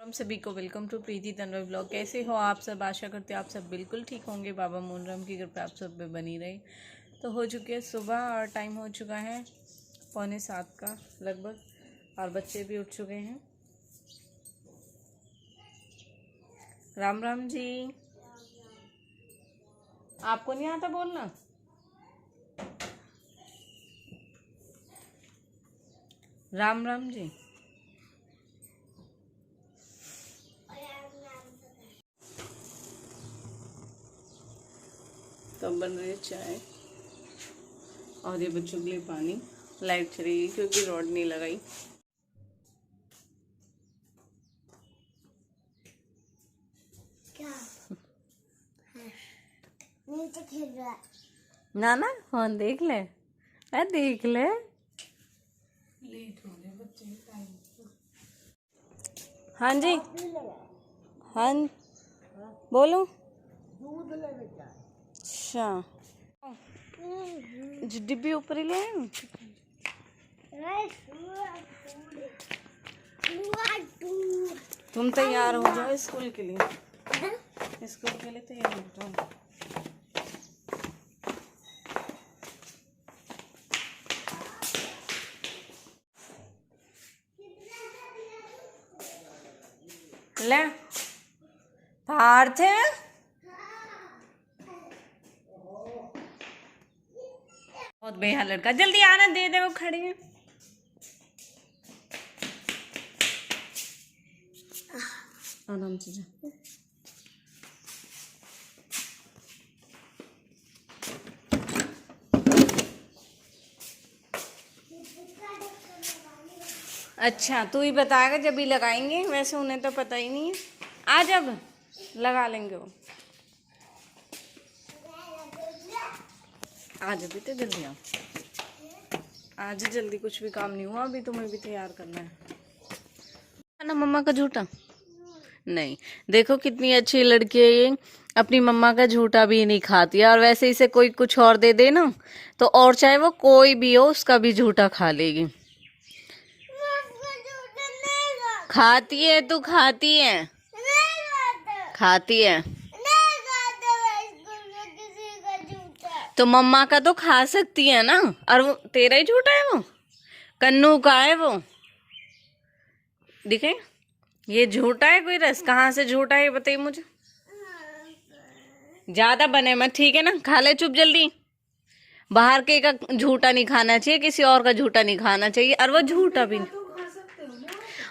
हम सभी को welcome to Preeti Tanwar blog. कैसे हो आप सब? आशा करते हैं आप सब बिल्कुल ठीक होंगे। बाबा मोहनराम की कृपा आप सब पे बनी रही। तो हो चुकी है सुबह और टाइम हो चुका है 6:45 का लगभग, और बच्चे भी उठ चुके हैं। राम राम जी। आपको नहीं आता बोलना? राम राम जी। तो बन रही है चाय और ये बच्चों के लिए पानी। लाइट चली गई क्योंकि रॉड नहीं लगाई। क्या नीचे खेल रहा है ना ना फोन देख ले, देख ले। लेट हो गए बच्चे टाइम। हाँ जी, हाँ बोलो। दूध ले बेटा। अच्छा डिब्बी ऊपर ही ले आए। तुम तैयार हो जाओ स्कूल के लिए। स्कूल के लिए तैयार हो जाओ। ले पार्थ, बहुत बेहाल लड़का। जल्दी आना, दे दे, वो खड़े हैं। आराम से जा। अच्छा तू ही बताएगा जब ही लगाएंगे, वैसे उन्हें तो पता ही नहीं है। आ जब लगा लेंगे वो। आज अभी तो जल्दी आओ, आज जल्दी। कुछ भी काम नहीं हुआ अभी, तुम्हें भी तैयार करना है ना। मम्मा का झूठा नहीं, देखो कितनी अच्छी लड़की है ये, अपनी मम्मा का झूठा भी नहीं खाती है। और वैसे इसे कोई कुछ और दे दे ना तो, और चाहे वो कोई भी हो, उसका भी झूठा खा लेगी। खाती है तू, खाती है, खाती है तो मम्मा का तो खा सकती है ना। और वो तेरा ही झूठा है, वो कन्नू का है वो। दिखे ये झूठा है? कोई रस कहाँ से झूठा है बताइए मुझे। ज्यादा बने मत, ठीक है ना? खा ले चुप जल्दी। बाहर के का झूठा नहीं खाना चाहिए, किसी और का झूठा नहीं खाना चाहिए। और वो झूठा भी नहीं,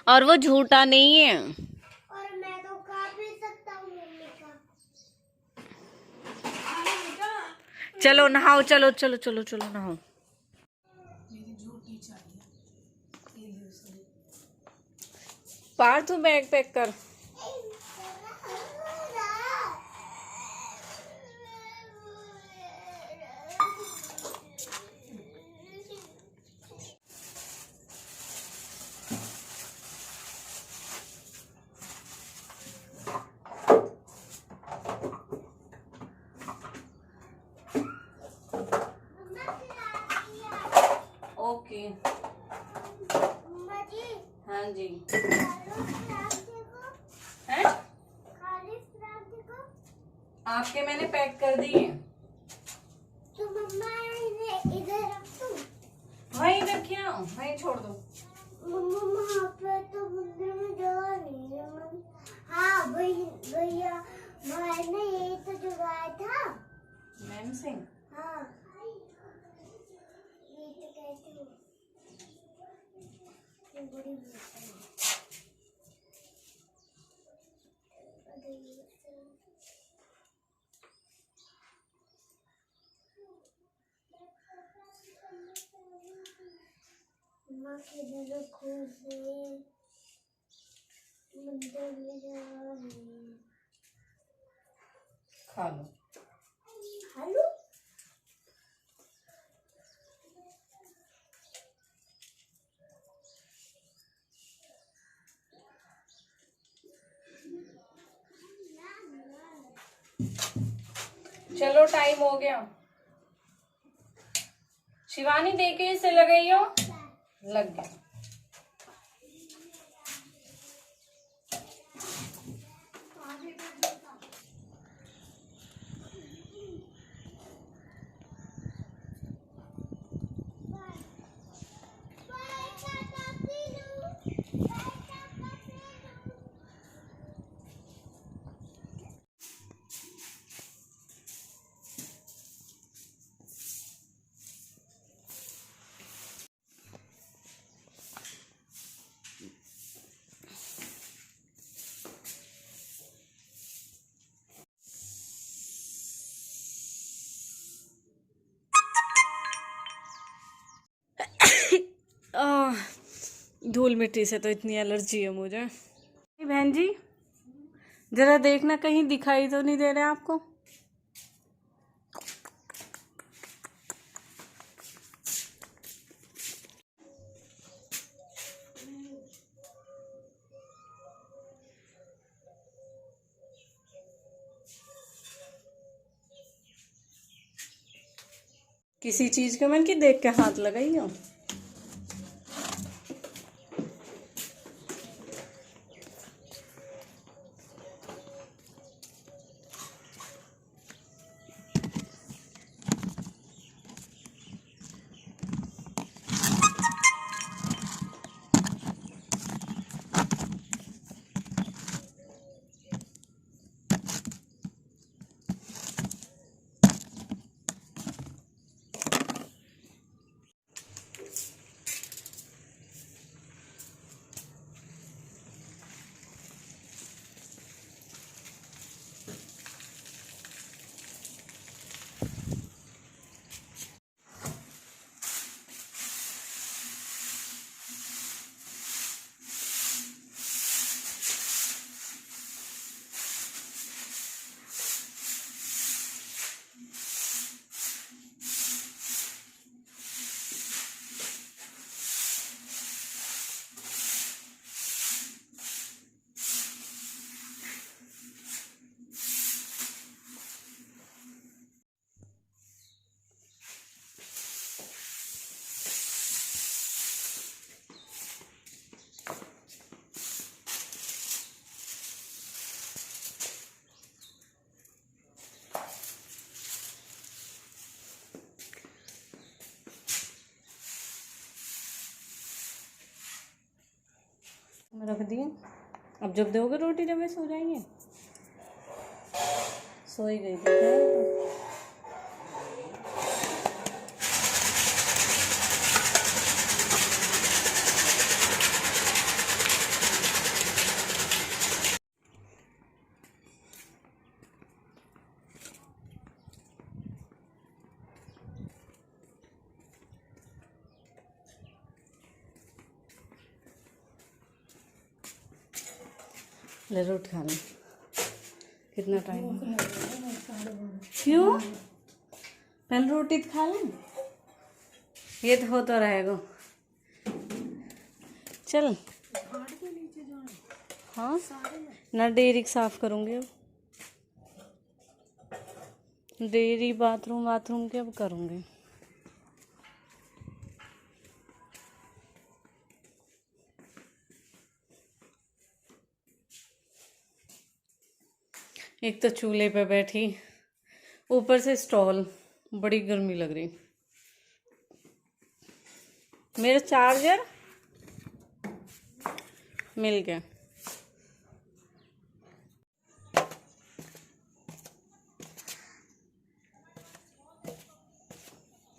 और वो झूठा नहीं है। और मैं तो खा भी सकता हूँ मम्मी का। चलो नहाओ, चलो चलो चलो चलो नहाओ। पार तू बैग पैक कर। ओके हाँ जी। हैं? आपके मैंने पैक कर दिए। तो मम्मा इधर रख दूं? वहीं रख आओ, वहीं छोड़ दो। मम्मा वहाँ पे तो मंदिर में जगह नहीं है। हाँ भैया भाई ने यही तो जुगाया था। मैम सिंह। हाँ ये तो कहती हूँ ये बड़ी माँ के दिल खुश है, मंदिर में जगह नहीं। खा लो। खा लो। चलो टाइम हो गया। शिवानी देखे इसे लगाई हो, लग गया। धूल मिट्टी से तो इतनी एलर्जी है मुझे। बहन जी जरा देखना कहीं दिखाई तो नहीं दे रहे आपको। किसी चीज के मन की देख के हाथ लगाई हो। रख दिए। अब जब दोगे रोटी जब सो जाएंगे। सो ही गई थी। ले रोटी खा लें। कितना टाइम क्यों? पहले रोटी तो खा लें। ये तो हो तो रहेगा। चल हाँ ना डेयरी साफ करूँगी अब। डेयरी बाथरूम के अब करूँगी। एक तो चूल्हे पे बैठी, ऊपर से स्टॉल, बड़ी गर्मी लग रही। मेरा चार्जर मिल गया।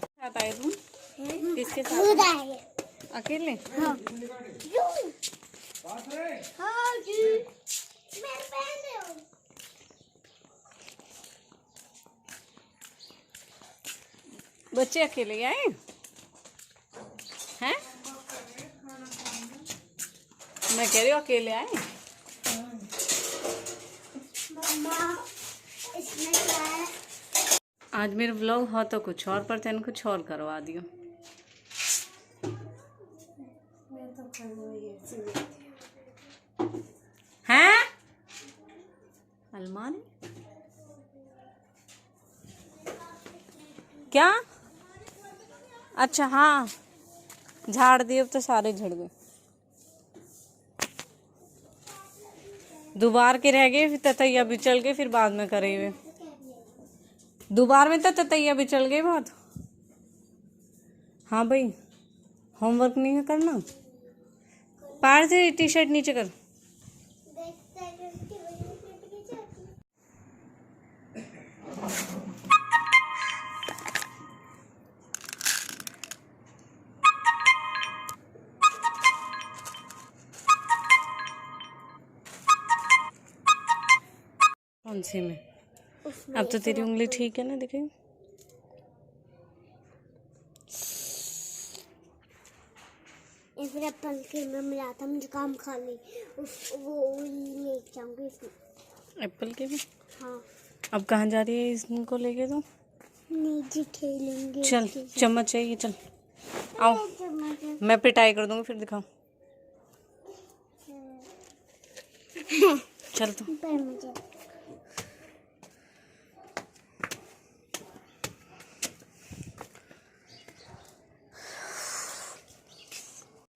साथ आए तुम? किसके साथ आए? अकेले? हाँ। हाँ जी। मैं पहले हूँ। बच्चे अकेले आए हैं? मैं कह रही हूँ अकेले आए। इसमें क्या है? आज मेरा व्लॉग हो तो कुछ और, पर तेन कुछ और करवा दियो। हैं? अलमारी क्या? अच्छा हाँ, झाड़ दिए तो सारे झड़ गए। दोबार के रह गए, फिर ततैया भी चल गए, फिर बाद में करे हुए। दोबार में तो ततैया भी चल गए बहुत। हाँ भाई, होमवर्क नहीं है करना। पार से टी शर्ट नीचे कर। कौन सी में? अब तो तेरी उंगली ठीक है ना, दिखे। फिर एप्पल के में मिला था, मुझे काम खा ली वो ले जाऊंगी इसमें। एप्पल के भी? हाँ। अब कहाँ जा रही है इसको लेके तो? नीचे खेलेंगे। चल चम्मच चाहिए, चल आओ, मैं पिटाई कर दूंगी फिर दिखाओ। चल तो पर मुझे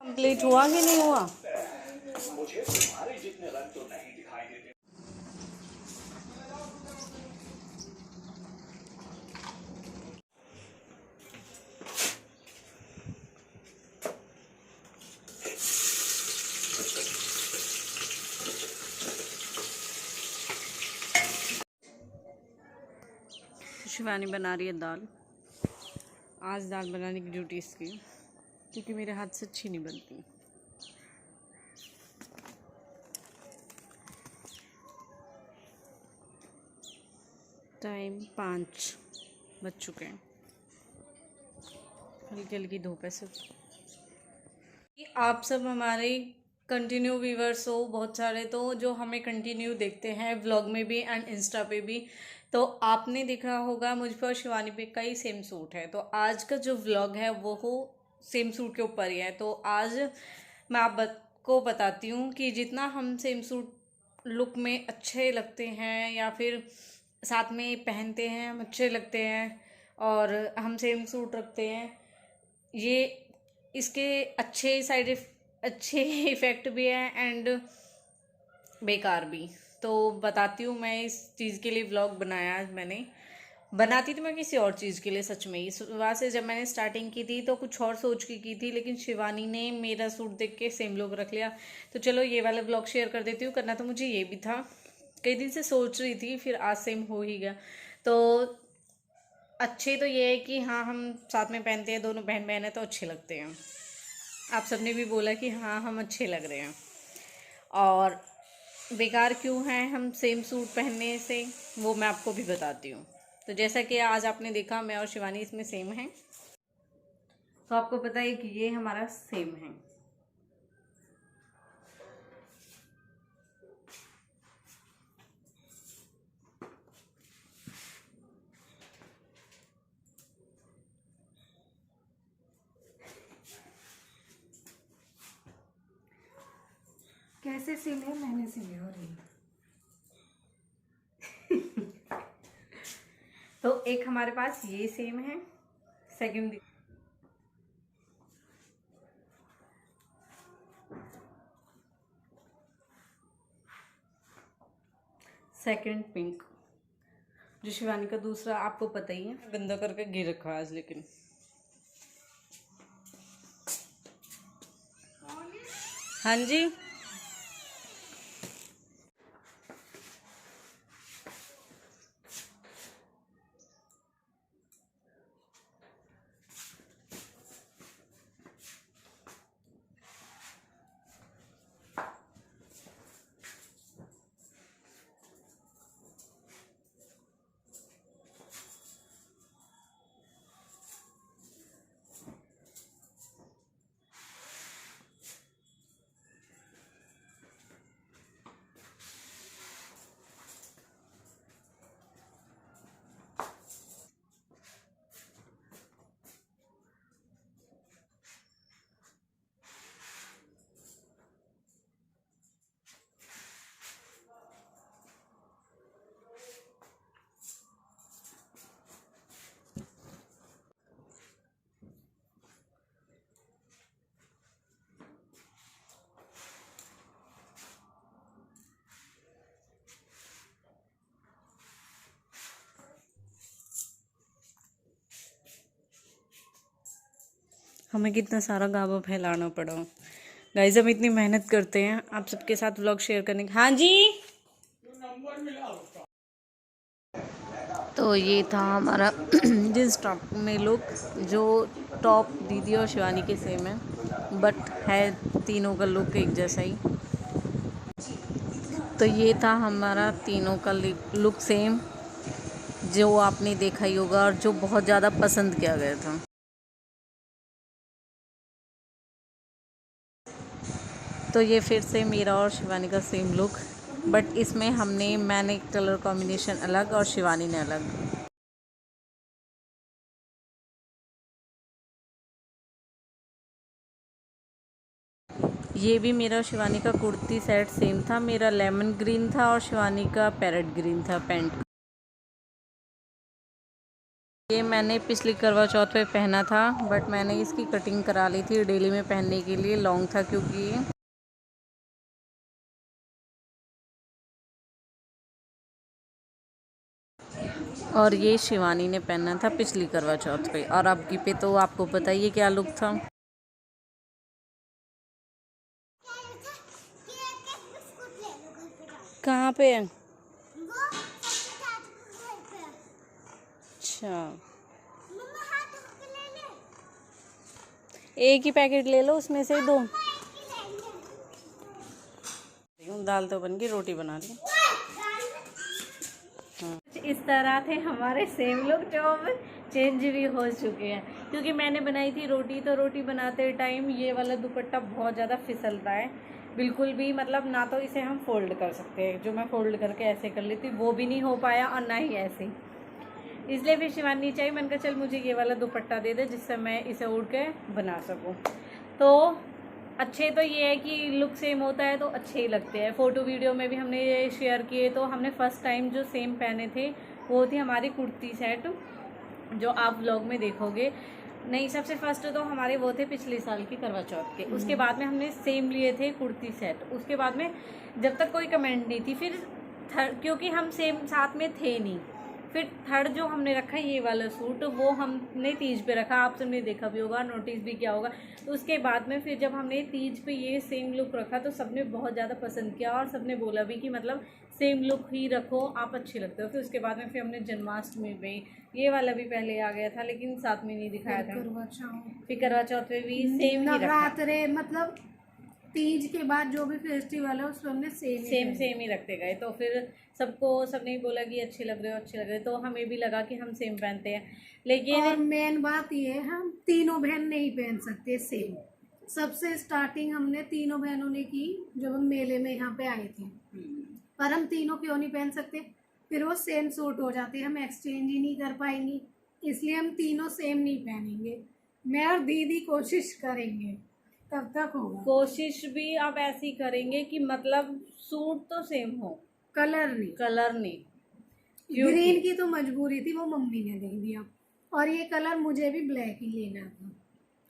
कंप्लीट हुआ कि नहीं हुआ? शिवानी बना रही है दाल। आज दाल बनाने की ड्यूटी इसकी, क्योंकि मेरे हाथ से अच्छी नहीं बनती। टाइम 5 बज चुके हैं, हल्की हल्की धूप है सिर्फ। आप सब हमारे कंटिन्यू व्यूवर्स हो बहुत सारे, तो जो हमें कंटिन्यू देखते हैं व्लॉग में भी एंड इंस्टा पे भी, तो आपने देखा होगा मुझ पर और शिवानी पे कई सेम सूट है। तो आज का जो व्लॉग है वो सेम सूट के ऊपर ही है। तो आज मैं आपको बताती हूँ कि जितना हम सेम सूट लुक में अच्छे लगते हैं या फिर साथ में पहनते हैं हम अच्छे लगते हैं और हम सेम सूट रखते हैं, ये इसके अच्छे इफ़ेक्ट भी हैं एंड बेकार भी। तो बताती हूँ, मैं इस चीज़ के लिए व्लॉग बनाया आज मैंने। बनाती तो मैं किसी और चीज़ के लिए सच में ही, सुबह से जब मैंने स्टार्टिंग की थी तो कुछ और सोच के की थी, लेकिन शिवानी ने मेरा सूट देख के सेम लुक रख लिया। तो चलो ये वाला व्लॉग शेयर कर देती हूँ। करना तो मुझे ये भी था, कई दिन से सोच रही थी, फिर आज सेम हो ही गया। तो अच्छे तो ये है कि हाँ हम साथ में पहनते हैं, दोनों बहन बहन है तो अच्छे लगते हैं। आप सबने भी बोला कि हाँ हम अच्छे लग रहे हैं। और बेकार क्यों हैं हम सेम सूट पहनने से, वो मैं आपको भी बताती हूँ। तो जैसा कि आज आपने देखा मैं और शिवानी इसमें सेम हैं, तो आपको पता है कि ये हमारा सेम है। कैसे सिले? मैंने सिले हो रही। तो एक हमारे पास ये सेम है, सेकंड पिंक। जो शिवानी का दूसरा आपको पता ही है, गंदा करके गिर रखा है आज। लेकिन हाँ जी, हमें कितना सारा गावा फैलाना पड़ा। गाइस हम इतनी मेहनत करते हैं आप सबके साथ व्लॉग शेयर करने का। हाँ जी, तो ये था हमारा जींस टॉप में लुक, जो टॉप दीदी और शिवानी के सेम है, बट है तीनों का लुक एक जैसा ही। तो ये था हमारा तीनों का लुक सेम, जो आपने देखा ही होगा और जो बहुत ज़्यादा पसंद किया गया था। तो ये फिर से मेरा और शिवानी का सेम लुक, बट इसमें मैंने कलर कॉम्बिनेशन अलग और शिवानी ने अलग। ये भी मेरा शिवानी का कुर्ती सेट सेम था, मेरा लेमन ग्रीन था और शिवानी का पैरेट ग्रीन था पैंट। ये मैंने पिछली करवा चौथ पे पहना था, बट मैंने इसकी कटिंग करा ली थी डेली में पहनने के लिए, लॉन्ग था क्योंकि और ये शिवानी ने पहना था पिछली करवा चौथ पे। और अब की पे तो आपको पता ही है क्या लुक था। कहाँ पे है? अच्छा, एक ही पैकेट ले लो, उसमें से दो। दाल तो बन गई, रोटी बना ली। इस तरह थे हमारे सेम लुक, जो अब चेंज भी हो चुके हैं क्योंकि मैंने बनाई थी रोटी। तो रोटी बनाते टाइम ये वाला दुपट्टा बहुत ज़्यादा फिसलता है, बिल्कुल भी मतलब ना तो इसे हम फोल्ड कर सकते हैं, जो मैं फोल्ड करके ऐसे कर लेती वो भी नहीं हो पाया और ना ही ऐसे। इसलिए फिर शिवानी चाहिए, मैंने कहा चल मुझे ये वाला दुपट्टा दे दे जिससे मैं इसे उड़ के बना सकूँ। तो अच्छे तो ये है कि लुक सेम होता है तो अच्छे ही लगते हैं। फ़ोटो वीडियो में भी हमने ये शेयर किए। तो हमने फ़र्स्ट टाइम जो सेम पहने थे वो थी हमारी कुर्ती सेट, जो आप व्लॉग में देखोगे। नहीं, सबसे फर्स्ट तो हमारे वो थे पिछले साल की करवा चौथ के। उसके बाद में हमने सेम लिए थे कुर्ती सेट। उसके बाद में जब तक कोई कमेंट नहीं थी, फिर क्योंकि हम सेम साथ में थे नहीं, फिर थर्ड जो हमने रखा ये वाला सूट वो हमने तीज पे रखा। आप सबने देखा भी होगा, नोटिस भी किया होगा। तो उसके बाद में फिर जब हमने तीज पे ये सेम लुक रखा तो सबने बहुत ज़्यादा पसंद किया और सबने बोला भी कि मतलब सेम लुक ही रखो, आप अच्छे लगते हो। फिर उसके बाद में फिर हमने जन्माष्टमी पे ये वाला भी पहले आ गया था लेकिन साथ में नहीं दिखाया था। फिर करवा चौथ पे भी सेम ही रखा, नवरात्रे मतलब तीज के बाद जो भी फेस्टिवल है उसमें हमने सेम ही रखते गए। तो फिर सबने ही बोला कि अच्छे लग रहे हो, अच्छे लग रहे हो। तो हमें भी लगा कि हम सेम पहनते हैं। लेकिन और मेन बात ये है, हम तीनों बहन नहीं पहन सकते सेम। सबसे स्टार्टिंग हमने तीनों बहनों ने की जब हम मेले में यहाँ पे आए थे। पर हम तीनों क्यों नहीं पहन सकते, फिर वो सेम सूट हो जाते, हम एक्सचेंज ही नहीं कर पाएंगे। इसलिए हम तीनों सेम नहीं पहनेंगे। मैं और दीदी कोशिश करेंगे, तब तक होगा। कोशिश भी आप ऐसी करेंगे कि मतलब सूट तो सेम हो, कलर नहीं। ग्रीन की तो मजबूरी थी, वो मम्मी ने दे दिया। और ये कलर मुझे भी ब्लैक ही लेना था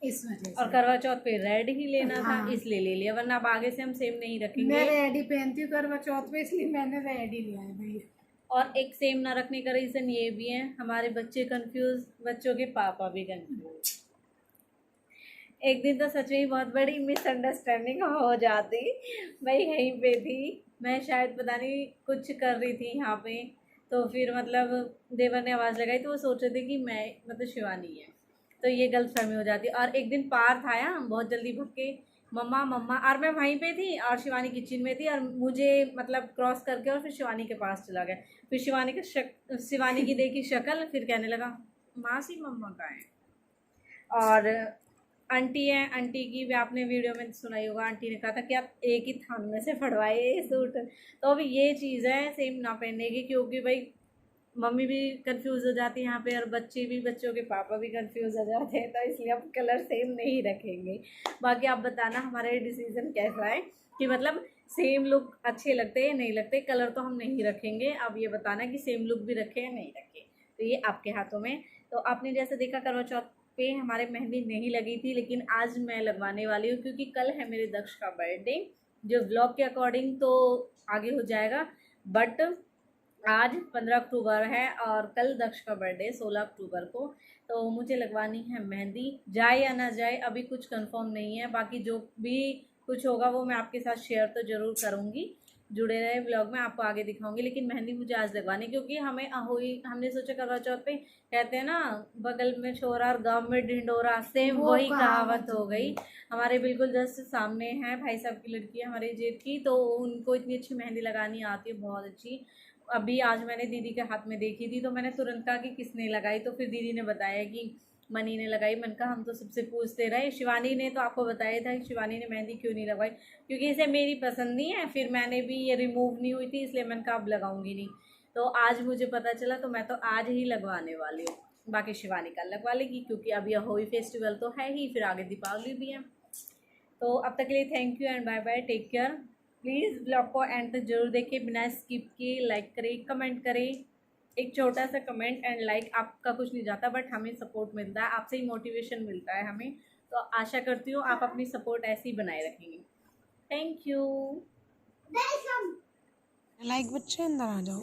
इस वजह से। और करवा चौथ पे रेड ही लेना हाँ। था, इसलिए ले लिया, वरना अब आगे से हम सेम नहीं रखेंगे। मैं रेड ही पहनती हूँ करवा चौथ पे, इसलिए मैंने रेड ही लिया है भैया। और एक सेम ना रखने का रीजन ये भी है, हमारे बच्चे कंफ्यूज, बच्चों के पापा भी कंफ्यूज। एक दिन तो सच में ही बहुत बड़ी मिसअंडरस्टैंडिंग हो जाती। मैं यहीं पे थी, मैं शायद पता नहीं कुछ कर रही थी यहाँ पे, तो फिर मतलब देवर ने आवाज़ लगाई तो वो सोच रहे थे कि मैं मतलब शिवानी है, तो ये गलतफहमी हो जाती। और एक दिन पार्थ आया बहुत जल्दी भग के, मम्मा मम्मा, और मैं वहीं पे थी और शिवानी किचन में थी, और मुझे मतलब क्रॉस करके और फिर शिवानी के पास चला गया। फिर शिवानी की देखी शक्ल, फिर कहने लगा मासी मम्मा कहाँ है। और आंटी है, आंटी की भी आपने वीडियो में सुनाई होगा, आंटी ने कहा था कि आप एक ही थान में से फड़वाए ये सूट। तो अभी ये चीज़ है सेम ना पहनने की, क्योंकि भाई मम्मी भी कंफ्यूज हो जाती है यहाँ पे और बच्चे भी, बच्चों के पापा भी कंफ्यूज हो जाते हैं। तो इसलिए आप कलर सेम नहीं रखेंगे। बाकी आप बताना हमारा ये डिसीजन कैसा है कि मतलब सेम लुक अच्छे लगते हैं नहीं लगते। कलर तो हम नहीं रखेंगे, अब ये बताना कि सेम लुक भी रखें या नहीं रखें, तो ये आपके हाथों में। तो आपने जैसे देखा करवा चौथ पे हमारे मेहंदी नहीं लगी थी, लेकिन आज मैं लगवाने वाली हूँ क्योंकि कल है मेरे दक्ष का बर्थडे, जो व्लॉग के अकॉर्डिंग तो आगे हो जाएगा, बट आज 15 अक्टूबर है और कल दक्ष का बर्थडे 16 अक्टूबर को। तो मुझे लगवानी है मेहंदी, जाए या ना जाए अभी कुछ कंफर्म नहीं है। बाकी जो भी कुछ होगा वो मैं आपके साथ शेयर तो ज़रूर करूँगी, जुड़े रहे ब्लॉग में, आपको आगे दिखाऊंगी। लेकिन मेहंदी मुझे आज लगवानी, क्योंकि हमने सोचा करवा चौथ पे कहते हैं ना, बगल में छोरा और गाँव में ढिंडोरा, सेम वही कहावत हो गई। हमारे बिल्कुल जस्ट सामने है भाई साहब की लड़की है हमारे जेठ की, तो उनको इतनी अच्छी मेहंदी लगानी आती है, बहुत अच्छी। अभी आज मैंने दीदी के हाथ में देखी थी तो मैंने तुरंत कहा कि किसने लगाई, तो फिर दीदी ने बताया कि मनी ने लगाई। मैंने कहा हम तो सबसे पूछते रहे। शिवानी ने तो आपको बताया था कि शिवानी ने मेहंदी क्यों नहीं लगाई, क्योंकि इसे मेरी पसंद नहीं है। फिर मैंने भी ये रिमूव नहीं हुई थी, इसलिए मैंने कहा अब लगाऊंगी नहीं। तो आज मुझे पता चला, तो मैं तो आज ही लगवाने वाली हूँ। बाकी शिवानी कल लगवा लेगी, क्योंकि अभी होली फेस्टिवल तो है ही, फिर आगे दीपावली भी है। तो अब तक के लिए thank you and bye bye, take care. Please blog को एंड तक जरूर देखें, बिना स्किप किए। लाइक करें, कमेंट करें। एक छोटा सा कमेंट एंड लाइक आपका कुछ नहीं जाता, बट हमें सपोर्ट मिलता है, आपसे ही मोटिवेशन मिलता है हमें। तो आशा करती हूँ आप अपनी सपोर्ट ऐसे ही बनाए रखेंगे। Thank you. लाइक बच्चे अंदर आ जाओ।